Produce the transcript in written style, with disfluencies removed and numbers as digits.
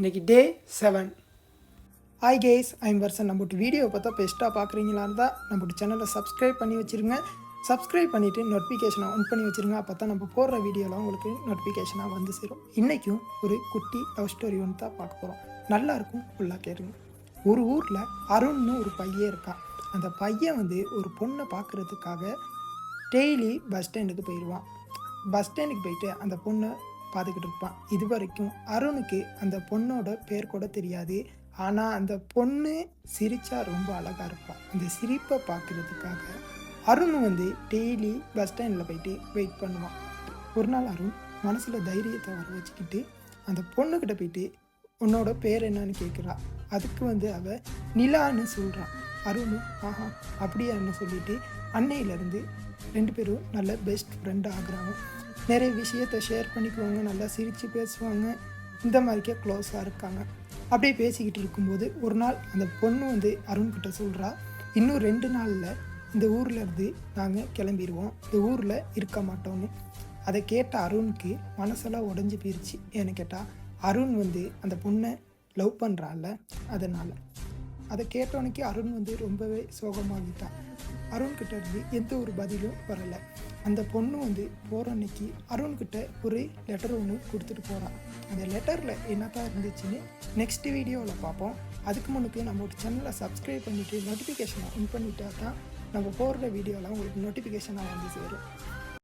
இன்றைக்கி day 7. Hi guys, I'm Varshan. நம்மட்டு வீடியோவை பார்த்தா பெஸ்ட்டாக பார்க்குறீங்களான்னு தான் நம்மட்டு சேனலை சப்ஸ்கிரைப் பண்ணி வச்சுருங்க. சப்ஸ்கிரைப் பண்ணிவிட்டு நோட்டிஃபிகேஷனை ஆன் பண்ணி வச்சுருங்க. அப்போ தான் நம்ம போடுற வீடியோலாம் உங்களுக்கு நோட்டிஃபிகேஷனாக வந்து சேரும். இன்றைக்கும் ஒரு குட்டி லவ் ஸ்டோரி ஒன்று தான் பார்க்க போகிறோம். நல்லாயிருக்கும், ஃபுல்லாக கேளுங்க. ஒரு ஊரில் அருண்னு ஒரு பையன் இருக்கான். அந்த பையன் ஒரு பொண்ணை பார்க்குறதுக்காக டெய்லி பஸ் ஸ்டாண்டுக்கு போயிடுவான். பஸ் ஸ்டாண்டுக்கு போயிட்டு அந்த பொண்ணை பார்த்துக்கிட்டு இருப்பான். இது வரைக்கும் அருணுக்கு அந்த பொண்ணோட பேர் கூட தெரியாது. ஆனால் அந்த பொண்ணு சிரித்தா ரொம்ப அழகாக இருப்பான். அந்த சிரிப்பை பார்க்குறதுக்காக அருண் டெய்லி பஸ் ஸ்டாண்டில் போயிட்டு வெயிட் பண்ணுவான். ஒரு நாள் அருண் மனசில் தைரியத்தை வர வச்சுக்கிட்டு அந்த பொண்ணுக்கிட்ட போயிட்டு உன்னோட பேர் என்னன்னு கேட்குறா. அதுக்கு அவள் நிலான்னு சொல்கிறான். அருண் ஆஹா அப்படியான்னு சொல்லிட்டு அன்னையிலேருந்து 2 பேரும் நல்ல பெஸ்ட் ஃப்ரெண்டாக ஆகுறாங்க. நிறைய விஷயத்தை ஷேர் பண்ணிக்குவாங்க, நல்லா சிரித்து பேசுவாங்க, இந்த மாதிரிக்கே க்ளோஸாக இருக்காங்க. அப்படியே பேசிக்கிட்டு இருக்கும்போது ஒரு நாள் அந்த பொண்ணு அருண்கிட்ட சொல்கிறா, இன்னும் 2 நாளில் இந்த ஊரில் இருந்து நாங்கள் கிளம்பிடுவோம், இந்த ஊரில் இருக்க மாட்டோன்னு. அதை கேட்ட அருணுக்கு மனசெல்லாம் உடஞ்சி போயிடுச்சு. ஏன்னு கேட்டால் அருண் அந்த பொண்ணை லவ் பண்ணுறான்ல, அதனால். அதை கேட்டவனுக்கு அருண் ரொம்பவே சோகமாகிட்டான். அருண்கிட்ட இருந்து எந்த ஒரு பதிலும் வரலை. அந்த பொண்ணு போகிற அன்னைக்கு அருண்கிட்ட ஒரு லெட்டர் ஒன்று கொடுத்துட்டு போகிறான். அந்த லெட்டரில் என்ன தான் இருந்துச்சுன்னு நெக்ஸ்ட் வீடியோவில் பார்ப்போம். அதுக்கு முன்னுக்கு நம்மளோட சேனலை சப்ஸ்கிரைப் பண்ணிவிட்டு நோட்டிஃபிகேஷனை ஆன் பண்ணிட்டா தான் நம்ம போடுற வீடியோலாம் உங்களுக்கு நோட்டிஃபிகேஷனாக வந்து சேரும்.